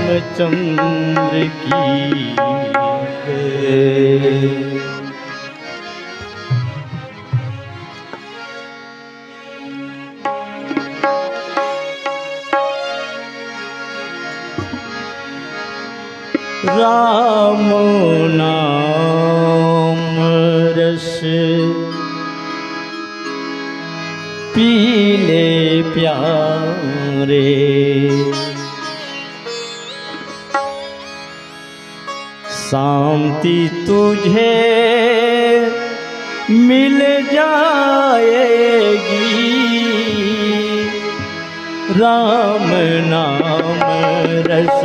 रामचंद्र की जय। राम नाम रस पीले प्यारे, शांति तुझे मिल जाएगी। राम नाम रस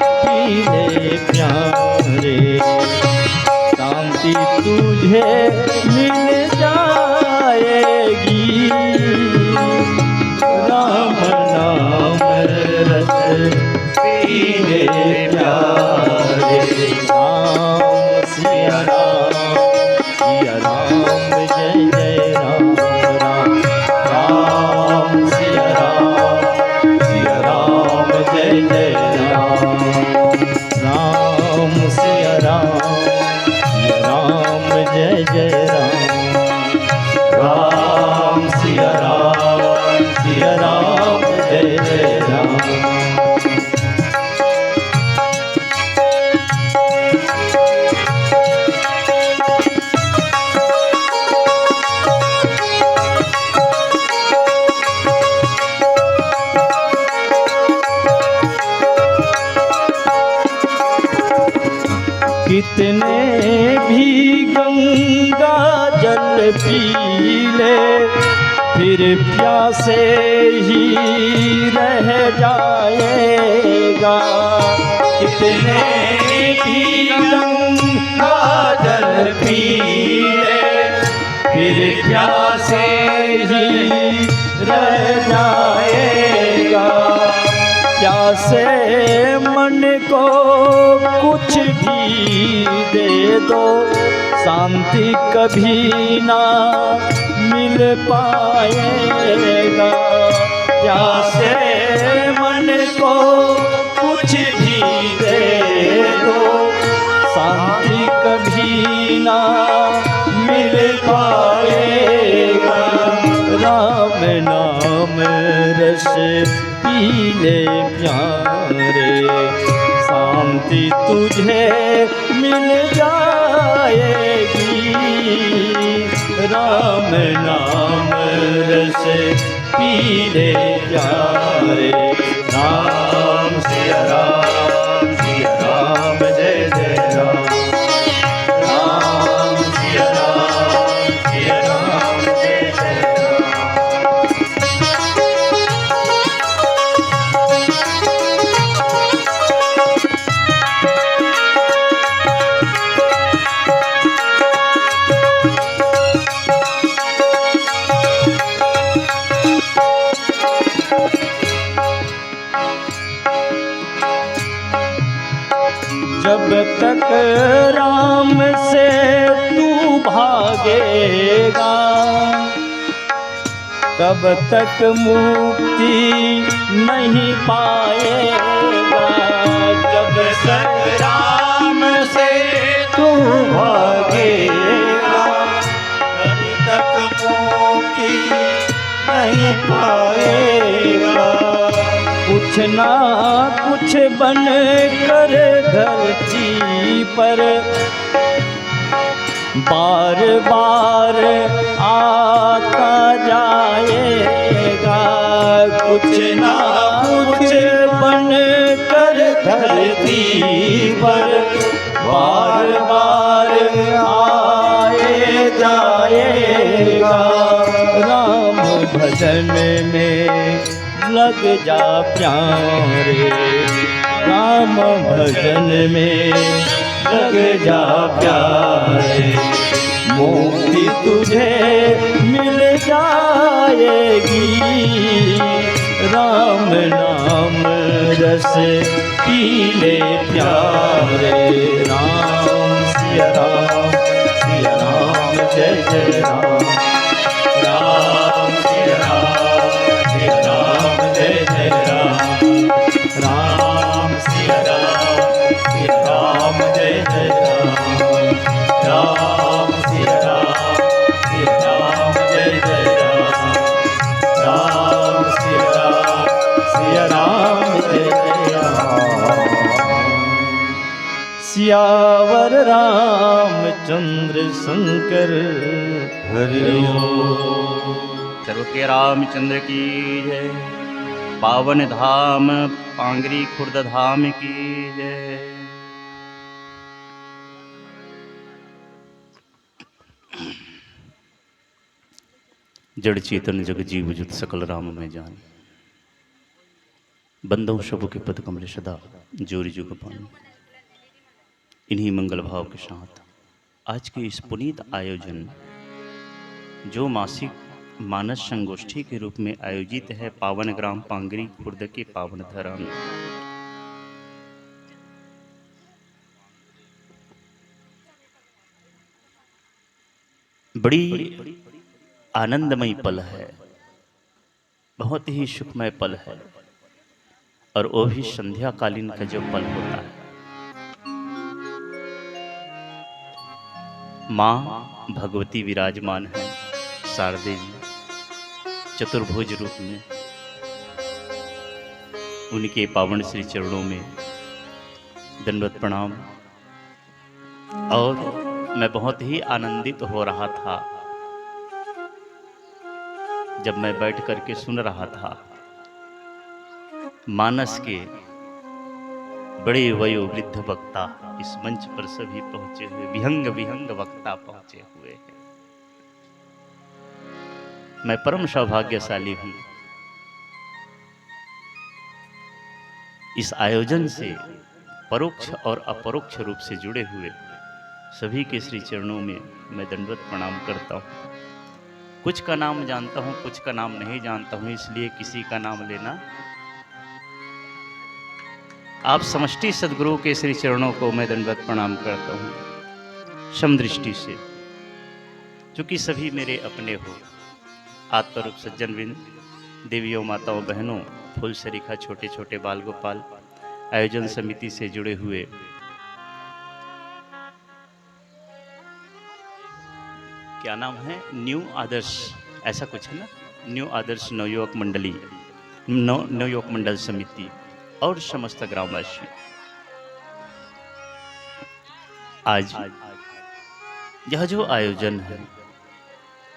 पीले प्यारे, शांति तुझे मिल जाएगी। राम नाम रस पीले प्यारे। राम सिया राम जय जय राम राम। राम सिया राम जय जय राम। राम सिया राम जय जय राम। राम सिया राम जय जय राम। कितने भी गंगा जल पी ले, फिर प्यासे ही रह जाएगा। कितने भी गंगा जल पी ले, फिर प्यासे ही रह जाएगा। प्यासे मन को कुछ भी दे दो, शांति कभी ना मिल पाएगा। प्यासे मन को कुछ भी दे दो, शांति कभी ना मिल पाएगा। राम नाम रस पीले प्यारे, शांति तुझे मिल जाएगी। राम नाम रस पीले प्यारे। राम सिया राम जय जय राम। राम सिया राम जय जय राम। जब तक राम से तू भागेगा, तब तक मुक्ति नहीं पाएगा। जब तक राम से तू भागेगा, तब तक मुक्ति नहीं पाएगा। कुछ ना कुछ बन कर धरती पर बार बार आता जाएगा। कुछ ना कुछ बन कर धरती पर बार बार आए जाएगा। राम भजन में लग जा प्यारे, राम भजन में लग जा प्यारे। मुक्ति तुझे मिल जाएगी। राम नाम रस पीले प्यारे। राम सिया राम जय जय राम। राम सिया राम जय जय राम। राम सिया सियावर रामचंद्र शंकर हरि ओम। सर्व के रामचंद्र की जय। पावन धाम पांगरी खुर्द धाम की जय। जड़ चेतन जग जीव जुत सकल राम में जान। बंदों शबु के पद कमल सदा जोरी जुग पान। इन्हीं मंगल भाव के साथ आज के इस पुनीत आयोजन जो मासिक मानस संगोष्ठी के रूप में आयोजित है पावन ग्राम पांगरी खुर्द के पावन धरा में, बड़ी आनंदमय पल है, बहुत ही सुखमय पल है। और वो भी संध्या कालीन का जो पल होता है, माँ भगवती विराजमान है, शारदे जी चतुर्भुज रूप में। उनके पावन श्री चरणों में दंडवत प्रणाम। और मैं बहुत ही आनंदित हो रहा था जब मैं बैठ करके सुन रहा था मानस के बड़े वयोवृद्ध वक्ता इस मंच पर सभी पहुंचे हुए, विहंग विहंग वक्ता पहुंचे हुए हैं। मैं परम सौभाग्यशाली हूं इस आयोजन से परोक्ष और अपरोक्ष रूप से जुड़े हुए सभी के श्री चरणों में मैं दंडवत प्रणाम करता हूं। कुछ का नाम जानता हूं, कुछ का नाम नहीं जानता हूं, इसलिए किसी का नाम लेना। आप समष्टि सदगुरु के श्री चरणों को मैं दंडवत प्रणाम करता हूं समदृष्टि से, क्योंकि सभी मेरे अपने हो। आत्मरूप सज्जनवृंद, देवियों माताओं बहनों, फूल सरीखा, छोटे छोटे बाल गोपाल, आयोजन समिति से जुड़े हुए क्या नाम है, न्यू आदर्श, ऐसा कुछ है ना, न्यू आदर्श नवयुवक मंडली, नवयुवक मंडल समिति और समस्त ग्रामवासी, आज यह जो आयोजन है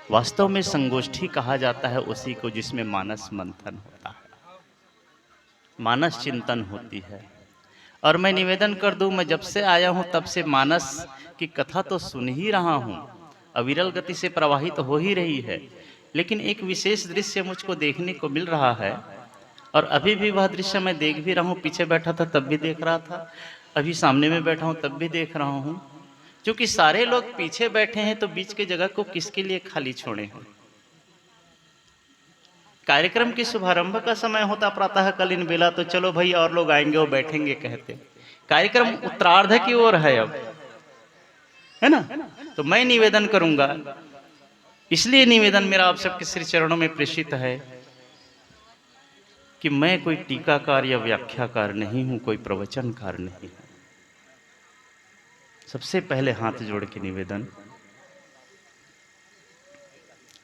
वास्तव में संगोष्ठी कहा जाता है उसी को जिसमें मानस मंथन होता है, मानस चिंतन होती है। और मैं निवेदन कर दूं, मैं जब से आया हूं तब से मानस की कथा तो सुन ही रहा हूं, अविरल गति से प्रवाहित हो ही रही है, लेकिन एक विशेष दृश्य मुझको देखने को मिल रहा है। और अभी भी वह दृश्य मैं देख भी रहा हूँ, पीछे बैठा था तब भी देख रहा था, अभी सामने में बैठा हूँ तब भी देख रहा हूँ। क्योंकि सारे लोग पीछे बैठे हैं तो बीच की जगह को किसके लिए खाली छोड़े हैं। कार्यक्रम के शुभारंभ का समय होता प्रातःकालीन बेला, तो चलो भाई और लोग आएंगे वो बैठेंगे कहते। कार्यक्रम उत्तरार्ध की ओर है अब, है ना। तो मैं निवेदन करूंगा, इसलिए निवेदन मेरा आप सबके श्री चरणों में प्रेषित है कि मैं कोई टीकाकार या व्याख्याकार नहीं हूं, कोई प्रवचनकार नहीं हूं। सबसे पहले हाथ जोड़ के निवेदन,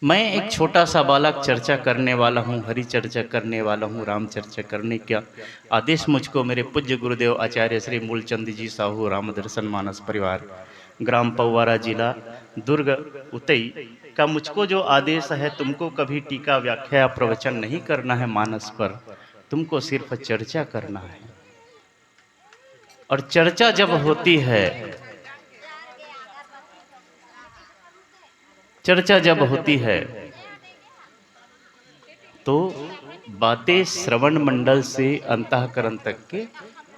मैं एक छोटा सा बालक चर्चा करने वाला हूं, हरि चर्चा करने वाला हूं, राम चर्चा करने का आदेश मुझको मेरे पूज्य गुरुदेव आचार्य श्री मूलचंद जी साहू राम दर्शन मानस परिवार ग्राम पौवारा जिला दुर्ग उतई का मुझको जो आदेश है, तुमको कभी टीका व्याख्या प्रवचन नहीं करना है मानस पर, तुमको सिर्फ चर्चा करना है। और चर्चा जब होती है, चर्चा जब होती है तो बातें श्रवण मंडल से अंतःकरण तक के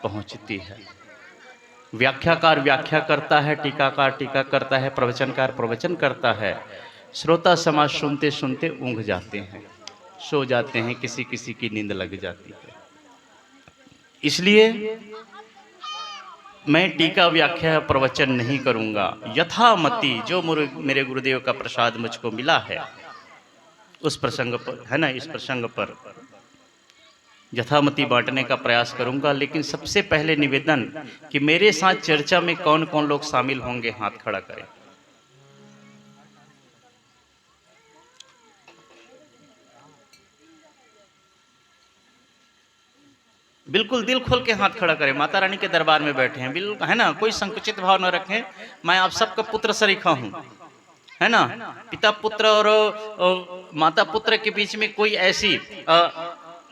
पहुंचती है। व्याख्याकार व्याख्या करता है, टीकाकार टीका करता है, प्रवचनकार प्रवचन करता है। श्रोता समाज सुनते सुनते ऊँघ जाते हैं, सो जाते हैं, किसी किसी की नींद लग जाती है। इसलिए मैं टीका व्याख्या प्रवचन नहीं करूंगा। यथामति जो मेरे गुरुदेव का प्रसाद मुझको मिला है उस प्रसंग पर, है ना, इस प्रसंग पर यथामति बांटने का प्रयास करूंगा। लेकिन सबसे पहले निवेदन कि मेरे साथ चर्चा में कौन कौन लोग शामिल होंगे, हाथ खड़ा करें। बिल्कुल दिल खोल के हाथ खड़ा करें, माता रानी के दरबार में बैठे हैं, बिल्कुल है ना, कोई संकुचित भाव न रखें। मैं आप सबका पुत्र सरीखा हूँ, है ना, पिता पुत्र और माता पुत्र के बीच में कोई ऐसी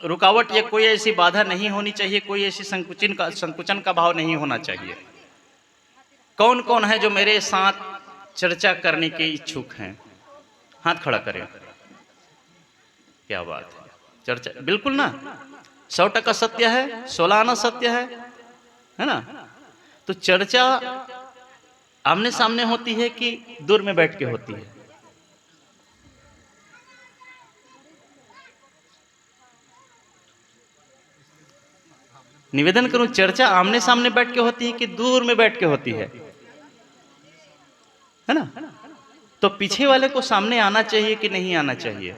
रुकावट या कोई ऐसी बाधा नहीं होनी चाहिए, कोई ऐसी संकुचन का भाव नहीं होना चाहिए। कौन कौन है जो मेरे साथ चर्चा करने के इच्छुक हैं? हाथ खड़ा करें। क्या बात है, चर्चा बिल्कुल ना, 100% सत्य है, 16 आना सत्य है ना। तो चर्चा आमने सामने होती है कि दूर में बैठ के होती है? निवेदन करूं, चर्चा आमने सामने बैठ के होती है कि दूर में बैठ के होती है ना। तो पीछे वाले को सामने आना चाहिए कि नहीं आना चाहिए?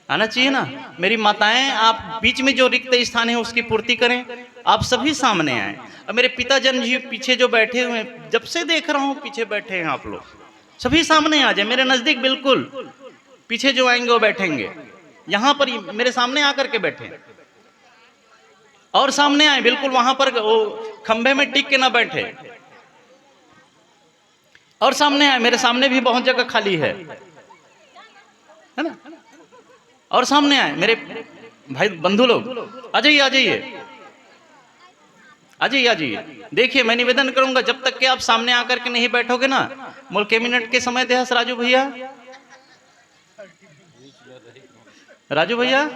आना चाहिए ना। मेरी माताएं, आप बीच में जो रिक्त स्थान है उसकी पूर्ति करें, आप सभी सामने आए। और मेरे पिताजन जी पीछे जो बैठे हुए हैं, जब से देख रहा हूं पीछे बैठे हैं आप लोग, सभी सामने आ जाए मेरे नजदीक, बिल्कुल पीछे जो आएंगे वो बैठेंगे, यहां पर मेरे सामने आकर के बैठे और सामने आए, बिल्कुल वहां पर वो खंभे में टिक के ना बैठे, और सामने आए। मेरे सामने भी बहुत जगह खाली है ना, और सामने आए मेरे भाई बंधु लोग, आ जाइए आ जाइए आ जाइए आ जाइए। देखिए, मैं निवेदन करूंगा, जब तक कि आप सामने आकर के नहीं बैठोगे ना, मोल के मिनट के समय देहस राजू भैया, राजू भैया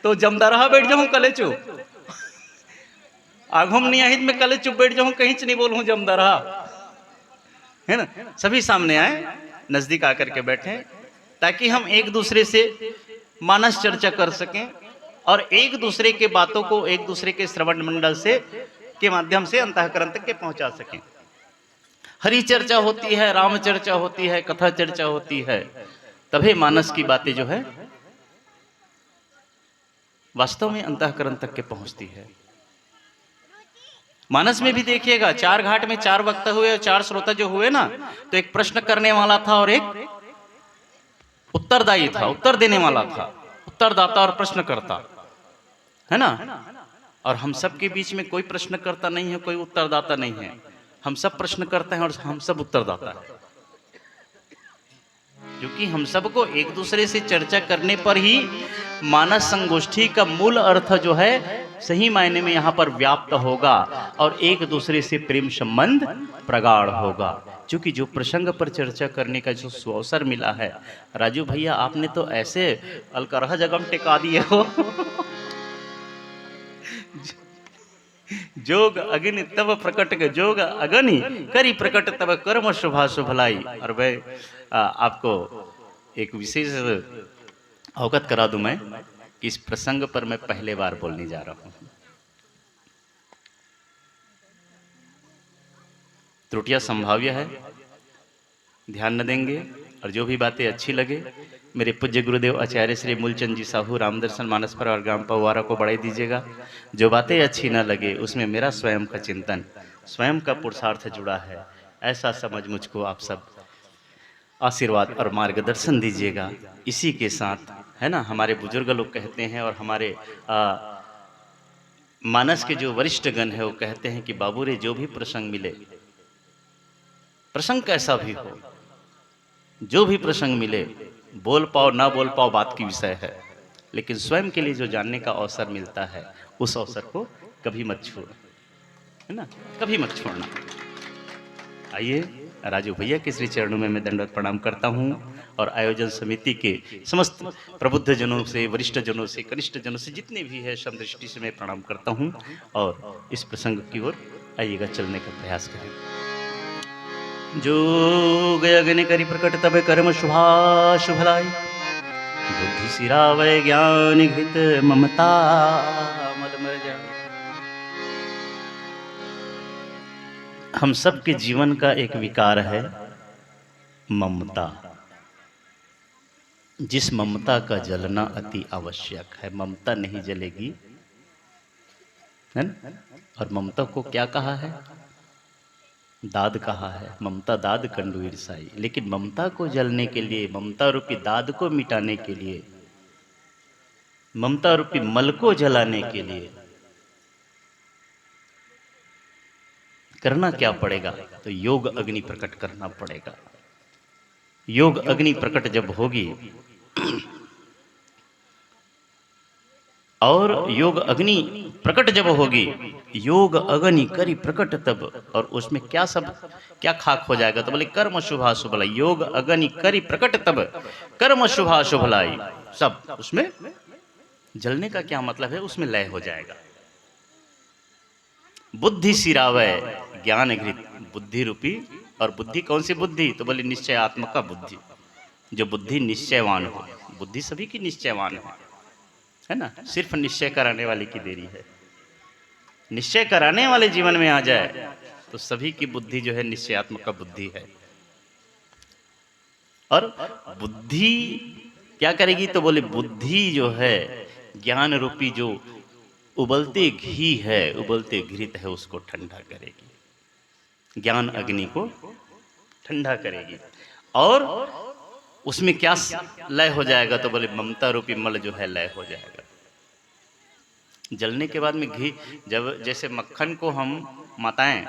तो जमदारहा बैठ जाऊं कले चो, आघुम नियाहित में कले चुप बैठ जाऊं, कहीं नहीं बोलूं जमदारहा, है ना। सभी सामने आए, नजदीक आकर के बैठे, ताकि हम एक दूसरे से मानस चर्चा कर सकें और एक दूसरे के बातों को एक दूसरे के श्रवण मंडल से के माध्यम से अंतःकरण तक के पहुंचा सकें। हरि चर्चा होती है, राम चर्चा होती है, कथा चर्चा होती है, तभी मानस की बातें जो है वास्तव में अंतःकरण तक के पहुंचती है। मानस में भी देखिएगा, 4 घाट में 4 वक्ता हुए और 4 श्रोता जो हुए ना, तो एक प्रश्न करने वाला था और एक उत्तरदायी था, उत्तर देने वाला था, उत्तरदाता और प्रश्नकर्ता, है ना। और हम सब के बीच में कोई प्रश्नकर्ता नहीं है, कोई उत्तरदाता नहीं है, हम सब प्रश्न करते हैं और हम सब उत्तरदाता है, क्योंकि हम सबको एक दूसरे से चर्चा करने पर ही मानस संगोष्ठी का मूल अर्थ जो है सही मायने में यहाँ पर व्याप्त होगा और एक दूसरे से प्रेम संबंध प्रगाढ़ होगा। क्योंकि जो प्रसंग पर चर्चा करने का जो अवसर मिला है, राजू भैया आपने तो ऐसे अलकरह जगम टिका दिए हो जोग अग्नि तब प्रकट के जोग अग्नि करी प्रकट तब कर्म शुभा शुभलाई। और भाई आपको एक विशेष अवगत करा दूं मैं कि इस प्रसंग पर मैं पहले बार बोलने जा रहा हूं। त्रुटियां संभाव्य है, ध्यान न देंगे, और जो भी बातें अच्छी लगे मेरे पूज्य गुरुदेव आचार्य श्री मूलचंद जी साहू रामदर्शन मानस पर और ग्राम पवारा को बढ़ाई दीजिएगा। जो बातें अच्छी ना लगे उसमें मेरा स्वयं का चिंतन, स्वयं का पुरुषार्थ जुड़ा है, ऐसा समझ मुझको आप सब आशीर्वाद और मार्गदर्शन दीजिएगा। इसी के साथ, है ना, हमारे बुजुर्ग लोग कहते हैं और हमारे मानस के जो वरिष्ठ गण है वो कहते हैं कि बाबू रे, जो भी प्रसंग मिले, प्रसंग कैसा भी हो, जो भी प्रसंग मिले, बोल पाओ ना बोल पाओ बात की विषय है, लेकिन स्वयं के लिए जो जानने का अवसर मिलता है उस अवसर को कभी मत छोड़ो, है ना, कभी मत छोड़ना। आइए, राजू भैया के श्री चरणों में मैं दंडवत प्रणाम करता हूं और आयोजन समिति के समस्त प्रबुद्ध जनों से, वरिष्ठ जनों से, कनिष्ठ जनों से, जितने भी है समदृष्टि से मैं प्रणाम करता हूं और इस प्रसंग की ओर आइएगा चलने का प्रयास करें। जोग अग्नि करि प्रकट तब कर्म शुभा शुभलाई, बुद्धि सिरावै ज्ञान घृत ममता मद मर जा। हम सब के जीवन का एक विकार है ममता, जिस ममता का जलना अति आवश्यक है। ममता नहीं जलेगी, है ना। और ममता को क्या कहा है? दाद कहा है। ममता दाद कंडू ईर्षाई। लेकिन ममता को जलने के लिए, ममता रूपी दाद को मिटाने के लिए ममता रूपी मल को जलाने के लिए करना क्या पड़ेगा? तो योग अग्नि प्रकट करना पड़ेगा। योग अग्नि प्रकट जब होगी और योग अग्नि प्रकट जब होगी, योग अग्नि करी प्रकट तब, और उसमें क्या सब क्या खाक हो जाएगा? तो बोले कर्म शुभा शुभलाई, योग अग्नि करी प्रकट तब कर्म शुभा शुभलाई, सब उसमें जलने का क्या मतलब है? उसमें लय हो जाएगा। बुद्धि सिरावय ज्ञान घृत, बुद्धि रूपी, और बुद्धि कौन सी बुद्धि? तो बोले निश्चयात्मक का बुद्धि, जो बुद्धि निश्चयवान हो। बुद्धि सभी की निश्चयवान है ना, सिर्फ निश्चय कराने वाले की देरी है। निश्चय कराने वाले जीवन में आ जाए तो सभी की बुद्धि जो है निश्चयात्मक का बुद्धि है। और बुद्धि क्या करेगी? तो बोले बुद्धि जो है ज्ञान रूपी जो उबलते घी है, उबलते घृत है, उसको ठंडा करेगी, ज्ञान अग्नि को ठंडा करेगी। और उसमें क्या लय हो जाएगा? तो बोले ममता रूपी मल जो है लय हो जाएगा। जलने के बाद में घी, जब जैसे मक्खन को हम माताएं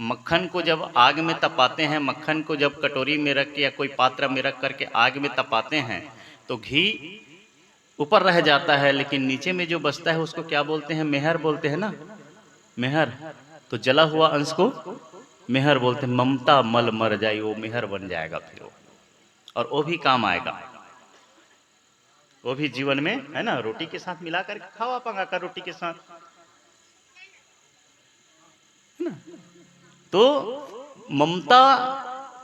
मक्खन को जब आग में तपाते हैं, मक्खन को जब कटोरी में रख के या कोई पात्र में रख करके आग में तपाते हैं तो घी ऊपर रह जाता है, लेकिन नीचे में जो बचता है उसको क्या बोलते हैं? मेहर बोलते हैं ना, मेहर। तो जला हुआ अंश को मेहर बोलते हैं। ममता मल मर जाए, वो मेहर बन जाएगा फिर वो, और वो भी काम आएगा। वो भी जीवन में है ना, रोटी के साथ मिला करके खाओ आप, अंगाकर रोटी के साथ, है ना। तो ममता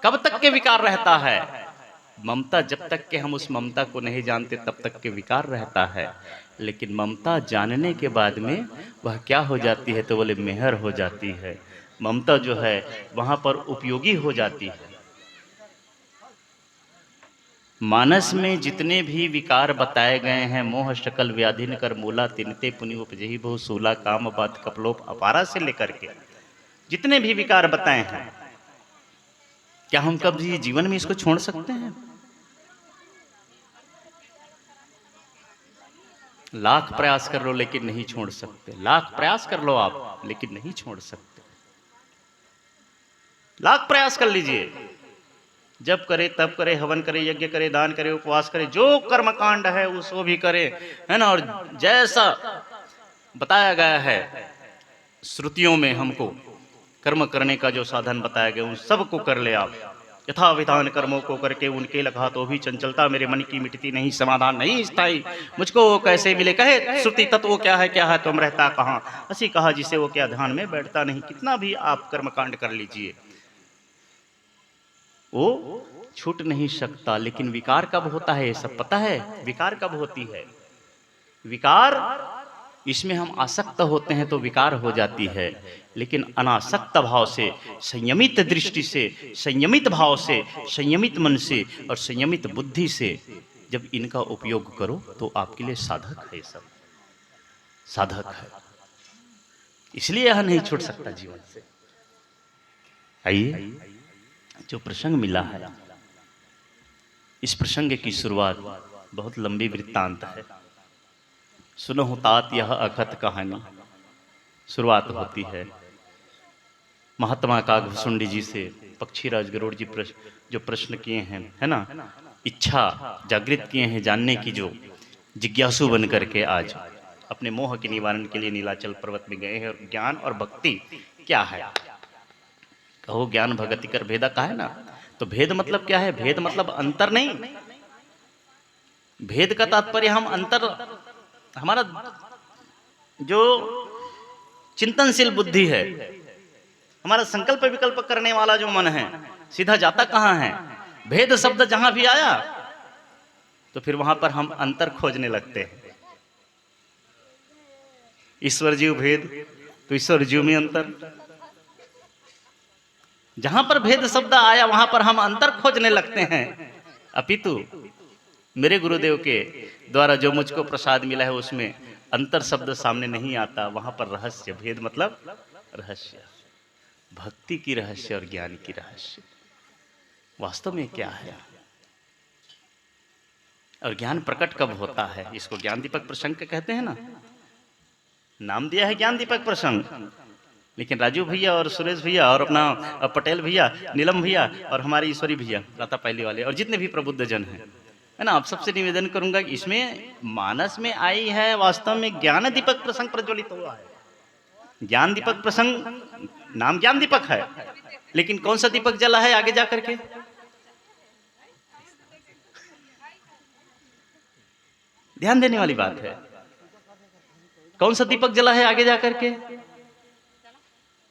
कब तक के विकार रहता है? ममता जब तक के हम उस ममता को नहीं जानते तब तक के विकार रहता है, लेकिन ममता जानने के बाद में वह क्या हो जाती है? तो बोले मेहर हो जाती है। ममता जो है वहां पर उपयोगी हो जाती है। मानस में जितने भी विकार बताए गए हैं, मोह शकल व्याधिन कर मूला, तिनते पुनि उपजहि बहु सूला, काम बात कपलोप अपारा से लेकर के जितने भी विकार बताए हैं, क्या हम कभी जीवन में इसको छोड़ सकते हैं? लाख प्रयास कर लो लेकिन नहीं छोड़ सकते। लाख प्रयास कर लो आप लेकिन नहीं छोड़ सकते। लाख प्रयास कर लीजिए, जब करे तब करे, हवन करे, यज्ञ करे, दान करे, उपवास करे, जो कर्म कांड है उसको भी करे, है ना। और जैसा बताया गया है श्रुतियों में, हमको कर्म करने का जो साधन बताया गया उन सबको कर ले आप। यथा विधान कर्मों को करके उनके लगा तो भी चंचलता मेरे मन की मिटती नहीं, समाधान नहीं स्थाई मुझको वो कैसे मिले। कहे श्रुति तत्व क्या है तुम रहता कहाँ, ऐसी कहा जिसे वो क्या ध्यान में बैठता नहीं। कितना भी आप कर्मकांड कर लीजिए वो छूट नहीं सकता। लेकिन विकार कब होता है? ये सब पता है विकार कब होती है? विकार इसमें हम आसक्त होते हैं तो विकार हो जाती है, लेकिन अनासक्त भाव से, संयमित दृष्टि से, संयमित भाव से, संयमित मन से और संयमित बुद्धि से जब इनका उपयोग करो तो आपके लिए साधक है। सब साधक है, इसलिए यह नहीं छूट सकता जीवन से। आइए, जो प्रसंग मिला है, इस प्रसंग की शुरुआत बहुत लंबी वृत्तांत है। सुनो तात यह अखत कहानी, शुरुआत होती है महात्मा कागभूषुंडी जी से। पक्षीराज गरुड़ जी जो प्रश्न किए हैं, है ना, इच्छा जागृत किए हैं जानने की, जो जिज्ञासु बन करके आज अपने मोह के निवारण के लिए नीलाचल पर्वत में गए हैं। और ज्ञान और भक्ति क्या है? कहो ज्ञान भगति कर भेदा का है ना। तो भेद मतलब क्या है? भेद मतलब अंतर नहीं। भेद का तात्पर्य हम अंतर, हमारा जो चिंतनशील बुद्धि है, हमारा संकल्प विकल्प करने वाला जो मन है, सीधा जाता कहां है? भेद शब्द जहां भी आया तो फिर वहां पर हम अंतर खोजने लगते हैं। ईश्वर जीव भेद, तो ईश्वर जीव में अंतर। जहां पर भेद शब्द आया वहां पर हम अंतर खोजने लगते हैं। अपितु मेरे गुरुदेव के द्वारा जो मुझको प्रसाद मिला है उसमें अंतर शब्द सामने नहीं आता। वहां पर रहस्य, भेद मतलब रहस्य, भक्ति की रहस्य और ज्ञान की रहस्य वास्तव में क्या है। और ज्ञान प्रकट कब होता है? इसको ज्ञान दीपक प्रसंग कहते हैं ना, नाम दिया है ज्ञान दीपक प्रसंग। लेकिन राजू भैया और सुरेश भैया और अपना पटेल भैया, नीलम भैया और हमारे ईश्वरी भैया लता पहली वाले और जितने भी प्रबुद्ध जन हैं, है ना, आप सबसे निवेदन करूंगा कि इसमें मानस में आई है, वास्तव में ज्ञान दीपक प्रसंग प्रज्वलित हुआ है। ज्ञान दीपक प्रसंग, नाम ज्ञान दीपक है, लेकिन कौन सा दीपक जला है आगे जाकर के? ध्यान देने वाली बात है। कौन सा दीपक जला है आगे जाकर के?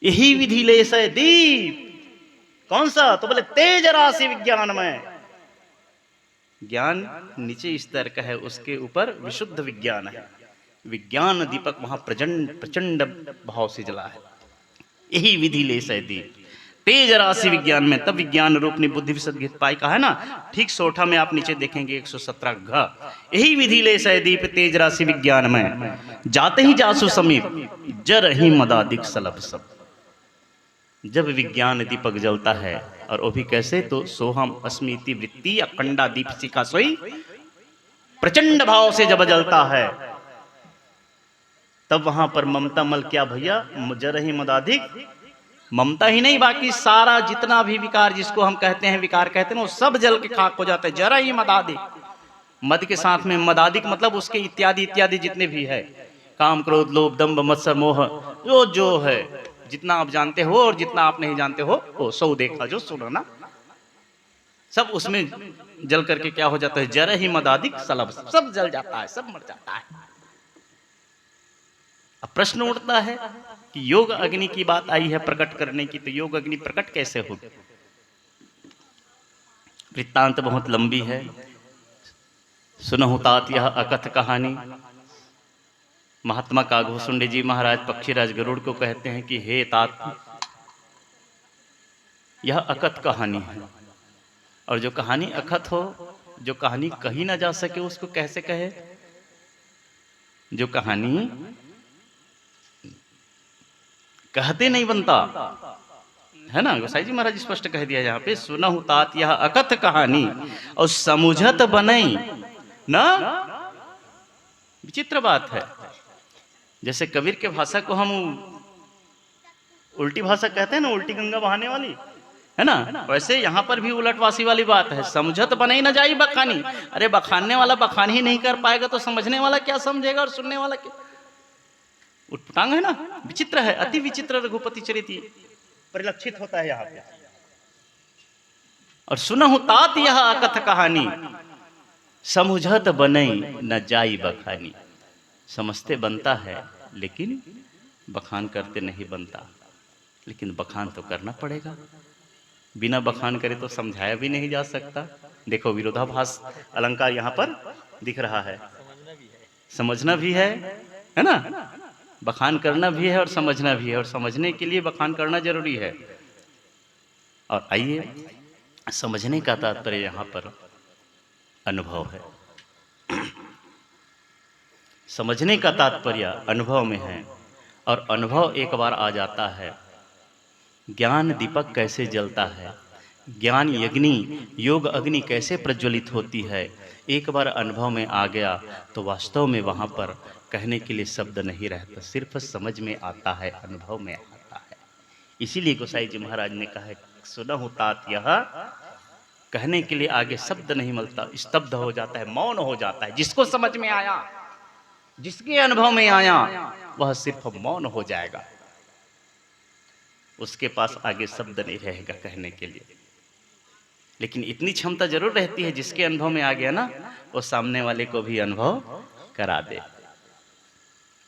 यही विधि ले से दीप। कौन सा? तो बोले तेज राशि विज्ञान में। ज्ञान नीचे स्तर का है, उसके ऊपर विशुद्ध विज्ञान है। विज्ञान दीपक वहां प्रचंड भाव से जला है। यही विधि ले से दीप तेज राशि विज्ञान में, तब विज्ञान रूपनी बुद्धि विशद गीत पाई कहा है ना। ठीक सोठा में आप नीचे देखेंगे 117 घ। यही विधि ले से दीप तेज राशि विज्ञान में, जाते ही जासु समीप जर ही मदादिक सलभ सब। जब विज्ञान दीपक जलता है, और वो भी कैसे? तो सोहम अस्मिति वृत्ति अखंडा दीपशिखा सोई, प्रचंड भाव से जब जलता है, तब वहां पर ममता मल क्या भैया? जर ही मदाधिक, ममता ही नहीं, बाकी सारा जितना भी विकार जिसको हम कहते हैं, विकार कहते हैं, वो सब जल के खाक हो जाता है। जरा ही मदाधिक, मद के साथ में मदाधिक मतलब उसके इत्यादि इत्यादि जितने भी है, काम क्रोध लोभ दंभ मत्सर मोह, जो है, जितना आप जानते हो और जितना आप नहीं जानते हो, वो सौ देखा जो सुनो ना, सब उसमें जल करके क्या हो जाता है? जरा ही मदादिक सलब, सब जल जाता है, सब मर जाता है। अब प्रश्न उठता है कि योग अग्नि की बात आई है प्रकट करने की, तो योग अग्नि प्रकट कैसे होगी? वृत्तांत बहुत लंबी है, सुनहु तात यह अकथ कहानी। महात्मा काघोसुंडे जी महाराज पक्षीराज गरुड़ को कहते हैं कि हे तात, यह अकथ कहानी है, और जो कहानी अकथ हो, जो कहानी कही ना जा सके, उसको कैसे कहे? जो कहानी कहते नहीं बनता है ना। गोसाई जी महाराज स्पष्ट कह दिया यहाँ पे, सुनहु तात यह अकथ कहानी और समुझत बनई ना। विचित्र बात है, जैसे कबीर के भाषा को हम उल्टी भाषा कहते हैं ना, उल्टी गंगा बहाने वाली, है ना, वैसे यहाँ पर भी उलटवासी वाली बात है। समझत बनई न जाई बखानी। अरे बखानने वाला बखान ही नहीं कर पाएगा तो समझने वाला क्या समझेगा, और सुनने वाला क्या? उटपटांग है ना, विचित्र है, अति विचित्र रघुपति चरित्र परिलक्षित होता है यहाँ पे। और सुनहु तात यह अकथ कहानी, समझत बनई न जाई बखानी। समझते बनता है, लेकिन बखान करते नहीं बनता। लेकिन बखान तो करना पड़ेगा, बिना बखान करे तो समझाया भी नहीं जा सकता। देखो विरोधाभास अलंकार यहाँ पर दिख रहा है। समझना भी है ना, बखान करना भी है और समझना भी है, और समझने के लिए बखान करना जरूरी है। और आइए, समझने का तात्पर्य यहाँ पर अनुभव है। समझने का तात्पर्य अनुभव में है, और अनुभव एक बार आ जाता है। ज्ञान दीपक कैसे जलता है, ज्ञान अग्नि, योग अग्नि कैसे प्रज्वलित होती है, एक बार अनुभव में आ गया तो वास्तव में वहाँ पर कहने के लिए शब्द नहीं रहता, सिर्फ समझ में आता है, अनुभव में आता है। इसीलिए गोसाई जी महाराज ने कहा, सुनहु तात यह, कहने के लिए आगे शब्द नहीं मिलता, स्तब्ध हो जाता है, मौन हो जाता है। जिसको समझ में आया, जिसके अनुभव में आया, वह सिर्फ मौन हो जाएगा, उसके पास आगे शब्द नहीं रहेगा कहने के लिए। लेकिन इतनी क्षमता जरूर रहती है, जिसके अनुभव में आ गया ना, वो सामने वाले को भी अनुभव करा दे,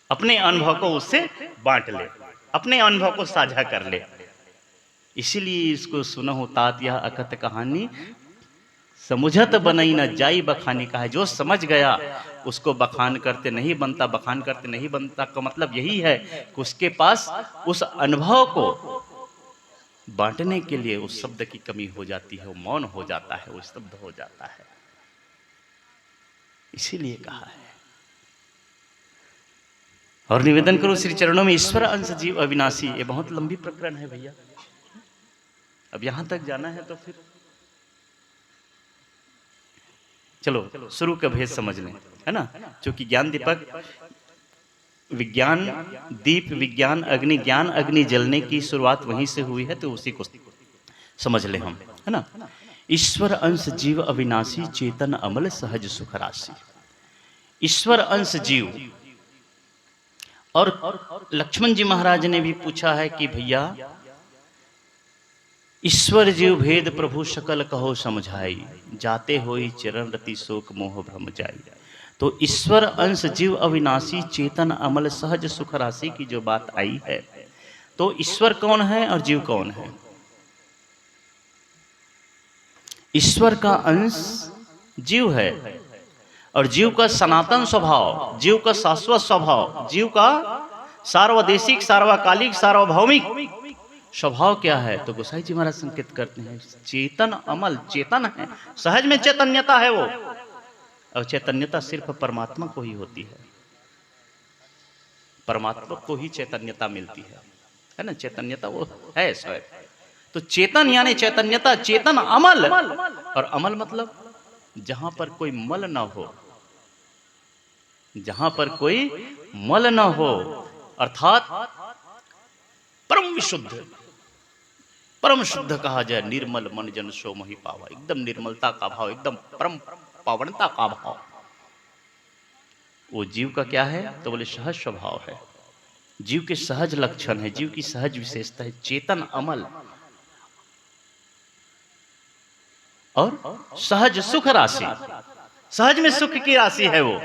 अपने अनुभव को उससे बांट ले, अपने अनुभव को साझा कर ले। इसीलिए इसको सुनहु तात यह अकथ कहानी, समुझत बनई न जाई बखानी कहा है। जो समझ गया उसको बखान करते नहीं बनता, बखान करते नहीं बनता का मतलब यही है कि उसके पास उस अनुभव को बांटने के लिए उस शब्द की कमी हो जाती है, वो मौन हो जाता है, वो स्तब्ध हो जाता है। इसीलिए कहा है। और निवेदन करो श्री चरणों में, ईश्वर अंश जीव अविनाशी। ये बहुत लंबी प्रकरण है भैया, अब यहां तक जाना है तो फिर चलो शुरू का भेद समझ लें, है ना। क्योंकि ज्ञान दीपक विज्ञान दीप विज्ञान अग्नि जलने की शुरुआत वहीं से हुई है, तो उसी को समझ ले हम, है ना। ईश्वर अंश जीव अविनाशी चेतन अमल सहज सुख राशि। ईश्वर अंश जीव। और लक्ष्मण जी महाराज ने भी पूछा है कि भैया ईश्वर जीव भेद प्रभु सकल कहो समझाई, जाते होई चरण रति शोक मोह भ्रम जाई। तो ईश्वर अंश जीव अविनाशी चेतन अमल सहज सुख राशि की जो बात आई है, तो ईश्वर कौन है और जीव कौन है? ईश्वर का अंश जीव है और जीव का सनातन स्वभाव, जीव का शाश्वत स्वभाव, जीव का सार्वदेशिक सार्वकालिक सार्वभौमिक स्वभाव क्या है? तो गोसाई जी महाराज संकेत करते हैं चेतन अमल, चेतन है, सहज में चैतन्यता है वो, और चैतन्यता सिर्फ परमात्मा को ही होती है, परमात्मा को ही चैतन्यता मिलती है ना। चैतन्यता वो है स्वयं। तो चेतन यानी चैतन्यता, चेतन अमल, और अमल मतलब जहां पर कोई मल ना हो, जहां पर कोई मल ना हो, अर्थात परम विशुद्ध, परम शुद्ध कहा जाए, निर्मल मन जन सो मोहि पावा, एकदम निर्मलता का भाव, एकदम परम पावनता का भाव, वो जीव का क्या है? तो बोले सहज स्वभाव है, जीव के सहज लक्षण है, जीव की सहज विशेषता है, चेतन अमल और सहज सुख राशि। सहज में सुख की राशि है वो,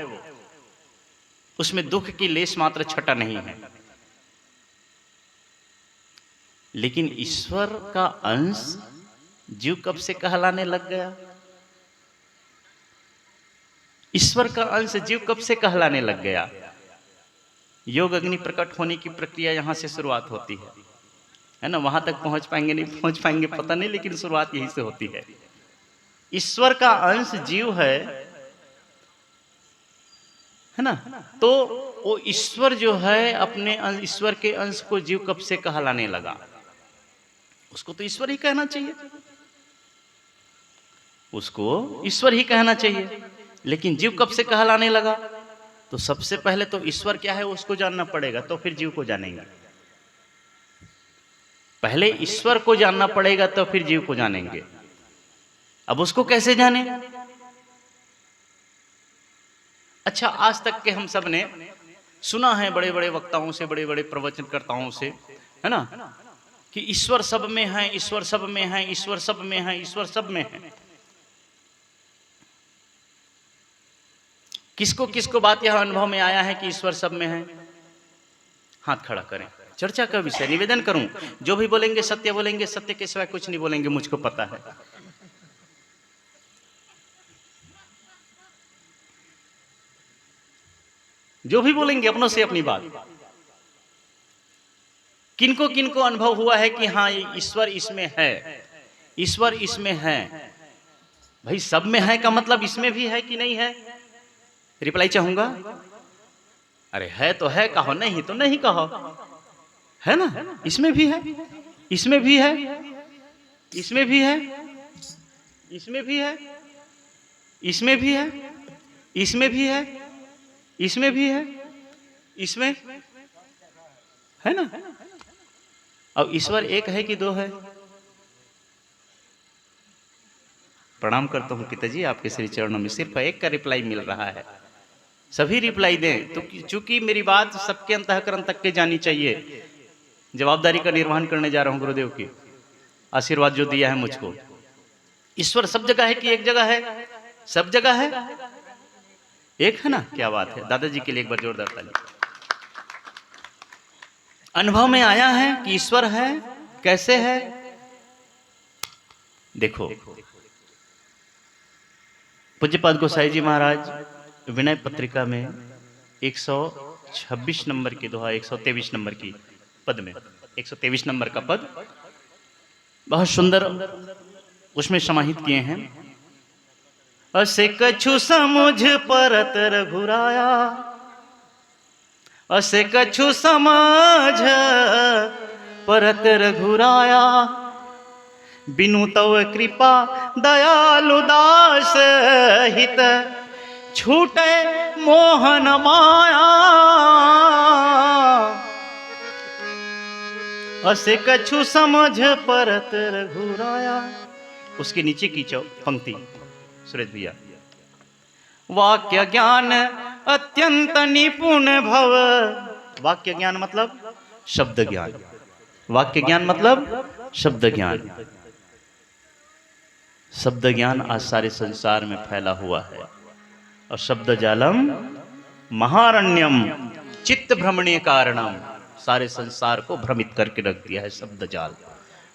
उसमें दुख की लेश मात्र छटा नहीं है। लेकिन ईश्वर का अंश जीव कब से कहलाने लग गया? ईश्वर का अंश जीव कब से कहलाने लग गया? योग अग्नि प्रकट होने की प्रक्रिया यहां से शुरुआत होती है ना। वहां तक पहुंच पाएंगे नहीं पहुंच पाएंगे पता नहीं, लेकिन शुरुआत यहीं से होती है। ईश्वर का अंश जीव है ना। तो वो ईश्वर जो है अपने ईश्वर के अंश को जीव कब से कहलाने लगा? उसको तो ईश्वर ही कहना चाहिए, उसको ईश्वर ही कहना चाहिए, लेकिन जीव कब से कहलाने लगा? तो सबसे पहले तो ईश्वर क्या है उसको जानना पड़ेगा, तो फिर जीव को जानेंगे। पहले ईश्वर को जानना पड़ेगा तो फिर जीव को जानेंगे। अब उसको कैसे जाने? अच्छा, आज तक के हम सब ने सुना है बड़े बड़े वक्ताओं से, बड़े बड़े प्रवचनकर्ताओं से, है ना, कि ईश्वर सब में है, ईश्वर सब में है, ईश्वर सब में है, ईश्वर सब में है। किसको किसको बात यह अनुभव में आया है कि ईश्वर सब में है? हाथ खड़ा करें। चर्चा का विषय, निवेदन करूं, जो भी बोलेंगे सत्य बोलेंगे, सत्य के सिवाय कुछ नहीं बोलेंगे, मुझको पता है। जो भी बोलेंगे अपनों से अपनी बात। किनको किनको अनुभव हुआ है कि हाँ ये ईश्वर इसमें है, ईश्वर इसमें है? भाई सब में है का मतलब इसमें भी है कि नहीं है? रिप्लाई चाहूंगा। अरे है तो है कहो, नहीं तो नहीं कहो, है ना। इसमें भी है, इसमें भी है, इसमें भी है, इसमें भी है, इसमें भी है, इसमें भी है, इसमें भी है, इसमें है ना। अब ईश्वर एक है कि दो है? प्रणाम करता हूं पिताजी आपके श्री चरणों में, सिर्फ एक का रिप्लाई मिल रहा है, सभी रिप्लाई दें। तो चूंकि मेरी बात सबके अंतःकरण तक के जानी चाहिए, जवाबदारी का निर्वहन करने जा रहा हूं गुरुदेव की आशीर्वाद जो दिया है मुझको। ईश्वर सब जगह है कि एक जगह है? सब जगह है, एक है ना। क्या बात है, दादाजी के लिए एक बार जोरदार ताली। अनुभव में आया है कि ईश्वर है, कैसे है? देखो, पूज्यपाद गोसाई जी महाराज विनय पत्रिका में 126 नंबर की दोहा, 123 नंबर की पद में, 123 नंबर का पद बहुत सुंदर उसमें समाहित किए हैं। असे कछु समझ परत रघुराया, असे कछु समझ परत रघुराया, बिनु तव कृपा दयालु दास रहित छूटे मोहन माया, असे कछु समझ परत रघुराया। उसके नीचे की पंक्ति सुरेश भैया, वाक्य ज्ञान अत्यंत निपुण भव। वाक्य ज्ञान मतलब शब्द ज्ञान, वाक्य ज्ञान मतलब शब्द ज्ञान। शब्द ज्ञान आज सारे संसार में फैला हुआ है, और शब्द जालम महारण्यम चित्त भ्रमणीय कारणम, सारे संसार को भ्रमित करके रख दिया है शब्द जाल।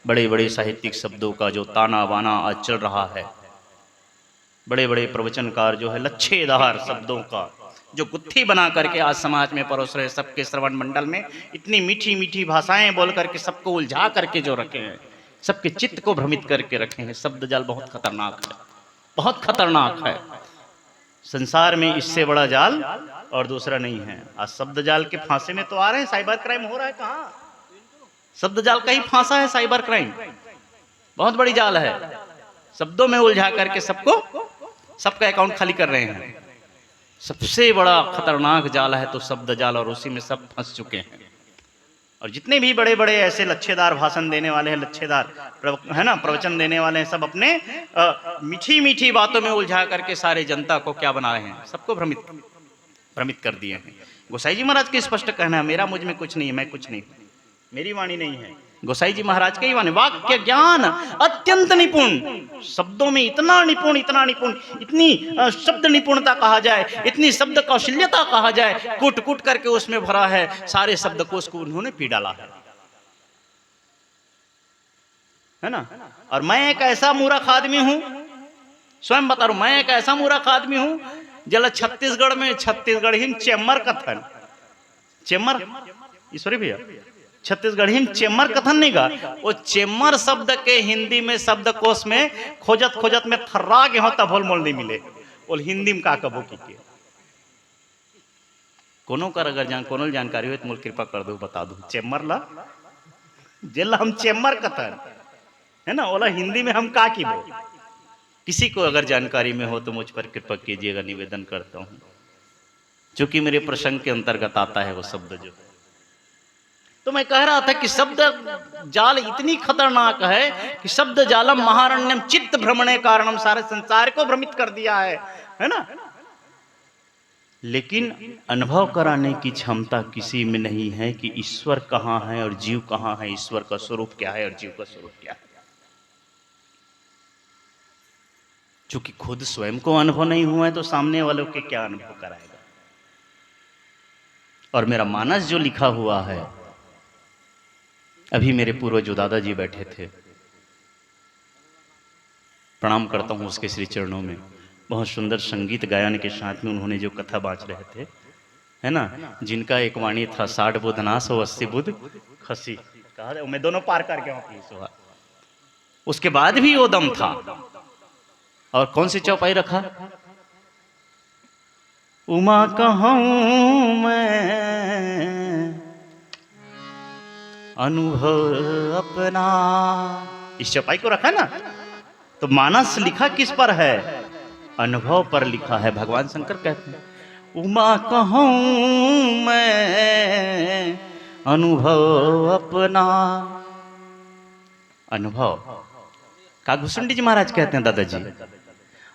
बड़े बड़े साहित्यिक शब्दों का जो ताना बाना आज चल रहा है, बड़े बड़े प्रवचनकार जो है लच्छेदार शब्दों का जो गुत्थी बना करके आज समाज में परोस रहे, सबके श्रवण मंडल में इतनी मीठी मीठी भाषाएं बोल करके सबको उलझा करके जो रखे हैं, सबके चित्त को भ्रमित करके रखे हैं। शब्द जाल बहुत खतरनाक है, बहुत खतरनाक है। संसार में इससे बड़ा जाल और दूसरा नहीं है। आज शब्द जाल के फांसे में तो आ रहे हैं, साइबर क्राइम हो रहा है। कहाँ शब्द जाल का ही फांसा है साइबर क्राइम, बहुत बड़ी जाल है। शब्दों में उलझा करके सबका अकाउंट खाली कर रहे हैं। सबसे बड़ा खतरनाक जाल है तो शब्द जाल, और उसी में सब फंस चुके हैं। और जितने भी बड़े बड़े ऐसे लच्छेदार भाषण देने वाले हैं, लच्छेदार है ना प्रवचन देने वाले हैं, सब अपने मीठी मीठी बातों में उलझा करके सारे जनता को क्या बना रहे हैं, सबको भ्रमित कर दिए हैं। गोसाई जी महाराज के स्पष्ट कहना है, मेरा मुझ में कुछ नहीं है, मैं कुछ नहीं, मेरी वाणी नहीं है, गोसाई जी महाराज के ही वाणी। वाक्य ज्ञान अत्यंत निपुण, शब्दों में इतना निपुण, इतनी शब्द निपुणता कहा जाए, इतनी शब्द कौशल्यता कहा जाए, कूट कूट करके उसमें भरा है। सारे शब्दकोश को उन्होंने पी डाला है ना। और मैं एक ऐसा मूर्ख आदमी हूं, स्वयं बता रहा हूं, मैं एक ऐसा मूर्ख आदमी हूं जल छत्तीसगढ़ में छत्तीसगढ़ी चेम्मर कथन, चेम्मर ईश्वरी भैया छत्तीसगढ़ी में चेम्मर कथन नहीं गा, वो चेम्मर शब्द के हिंदी में शब्दकोश में खोजत में थर्रा के हो तब बोल मोल नहीं मिले। बोल हिंदी में का कबो की के कोनो कर अगर कोनो जानकारी हो तो मोल कृपा कर दो, बता दो। चेम्मर ला जेला हम चेम्मर कथन है ना, ओला हिंदी में हम का की बोल। किसी को अगर जानकारी में हो तो मुझ पर कृपा कीजिएगा, निवेदन करता हूं, क्योंकि मेरे प्रसंग के अंतर्गत आता है वो शब्द जो। तो मैं कह रहा था कि शब्द जाल इतनी खतरनाक है कि शब्द जालम महारण्यम चित्त भ्रमणे कारणम, सारे संसार को भ्रमित कर दिया है ना। लेकिन अनुभव कराने की क्षमता किसी में नहीं है कि ईश्वर कहाँ है और जीव कहाँ है, ईश्वर का स्वरूप क्या है और जीव का स्वरूप क्या है। चूंकि खुद स्वयं को अनुभव नहीं हुआ है तो सामने वालों के क्या अनुभव कराएगा। और मेरा मानस जो लिखा हुआ है, अभी मेरे पूर्वज जो दादाजी बैठे थे, प्रणाम करता हूं उसके श्री चरणों में। बहुत सुंदर संगीत गायन के साथ में उन्होंने जो कथा बांच रहे थे, है ना, जिनका एक वाणी था 60 बुध नाश हो 80 बुध खसी, कहा मैं दोनों पार करके। उसके बाद भी वो दम था। और कौन सी चौपाई रखा, उमा कहूं मैं अनुभव अपना, इस चौपाई को रखा ना। तो मानस लिखा किस पर है, अनुभव पर लिखा है। भगवान शंकर कहते हैं उमा कहूं मैं अनुभव अपना, अनुभव। कागभूषण जी महाराज कहते हैं दादाजी,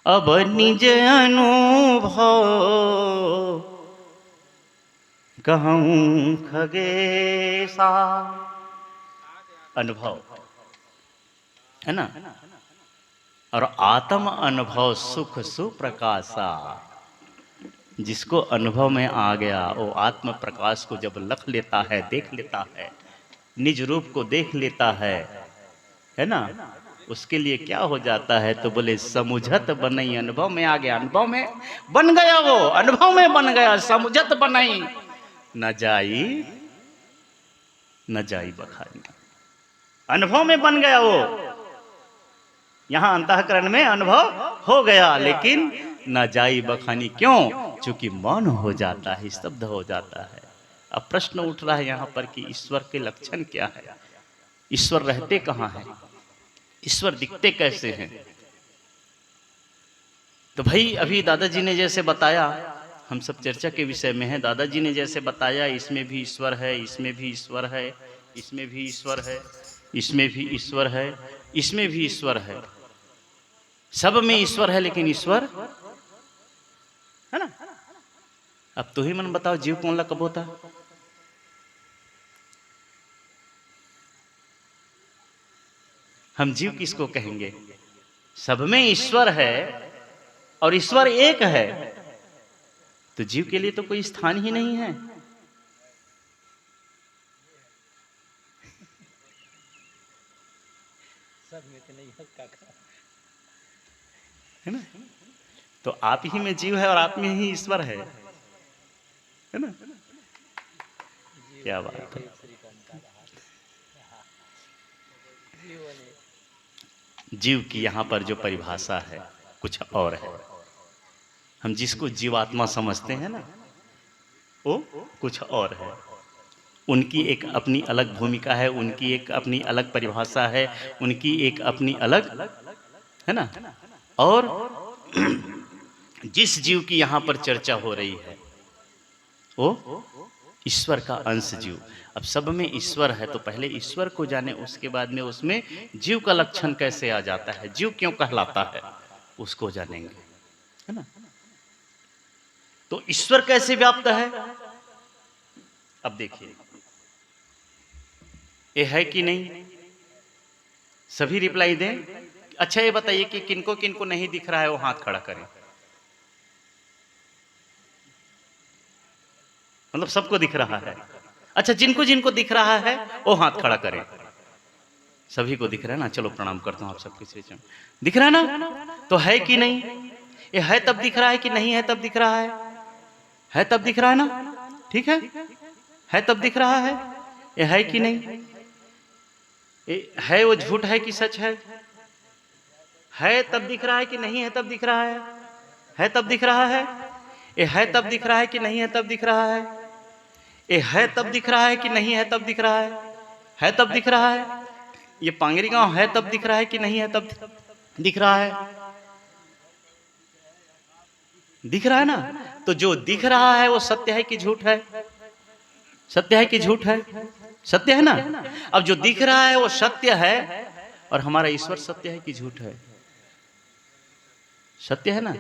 अब निज अनुभव कहूं खगेसा, अनुभव है ना। और आत्म अनुभव सुख सुप्रकाशा, जिसको अनुभव में आ गया वो आत्म प्रकाश को जब लख लेता है, देख लेता है, निज रूप को देख लेता है ना, उसके लिए क्या हो जाता है, तो बोले समुझत बनई, अनुभव में आ गया, अनुभव में बन गया, वो अनुभव में बन गया, समुझत बनई न जाई बखानी, अनुभव में बन गया वो। यहां अंतःकरण में अनुभव हो गया, लेकिन न जाई बखानी, क्यों, क्योंकि मौन हो जाता है, स्तब्ध हो जाता है। अब प्रश्न उठ रहा है यहां पर कि ईश्वर के लक्षण क्या है, ईश्वर रहते कहां है, ईश्वर दिखते कैसे हैं। तो भाई अभी दादाजी ने जैसे बताया, हम सब चर्चा के विषय में हैं, दादाजी ने जैसे बताया इसमें भी ईश्वर है, इसमें भी ईश्वर है, इसमें भी ईश्वर है, इसमें भी ईश्वर है, इसमें भी ईश्वर है, सब में ईश्वर है, लेकिन ईश्वर है ना। अब तो ही मन बताओ जीव कौन ला कब होता। हम जीव किसको कहेंगे? सब में ईश्वर है और ईश्वर एक है, तो जीव के लिए तो कोई स्थान ही नहीं है। है ना? तो आप ही में जीव है और आप में ही ईश्वर है ना? क्या बात है। जीव की यहाँ पर जो परिभाषा है कुछ और है। हम जिसको जीवात्मा समझते हैं ना, वो कुछ और है। उनकी एक अपनी अलग भूमिका है, उनकी एक अपनी अलग परिभाषा है, उनकी एक अपनी अलग, है ना। और जिस जीव की यहाँ पर चर्चा हो रही है वो ईश्वर का अंश जीव। अब सब में ईश्वर है तो पहले ईश्वर को जाने, उसके बाद में उसमें जीव का लक्षण कैसे आ जाता है, जीव क्यों कहलाता है, उसको जानेंगे, है ना। तो ईश्वर कैसे व्याप्त है? अब देखिए, ये है कि नहीं? सभी रिप्लाई दें। अच्छा ये बताइए कि किनको किनको नहीं दिख रहा है वो हाथ खड़ा करें। मतलब सबको दिख रहा है। अच्छा, जिनको जिनको दिख रहा है वो हाथ खड़ा करें। सभी को दिख रहा है ना? चलो प्रणाम करता हूं आप सबके से। दिख रहा है ना? तो है कि नहीं? ये है तब दिख रहा है कि नहीं है तब दिख रहा है तब दिख रहा है ना? ठीक है तब दिख रहा है। ये है कि नहीं? ये है वो झूठ है कि सच है तब दिख रहा है कि नहीं है तब दिख रहा है तब दिख रहा है। ये है तब दिख रहा है कि नहीं है तब दिख रहा है। ये है तब दिख रहा है कि नहीं है तब दिख रहा है तब दिख रहा है। ये पांगरी गांव है तब दिख रहा है कि नहीं है तब दिख रहा है। दिख रहा है ना? तो जो दिख रहा है वो सत्य है कि झूठ है? सत्य है कि झूठ है? सत्य है ना। अब जो दिख रहा है वो सत्य है और हमारा ईश्वर सत्य है कि झूठ है? सत्य है ना।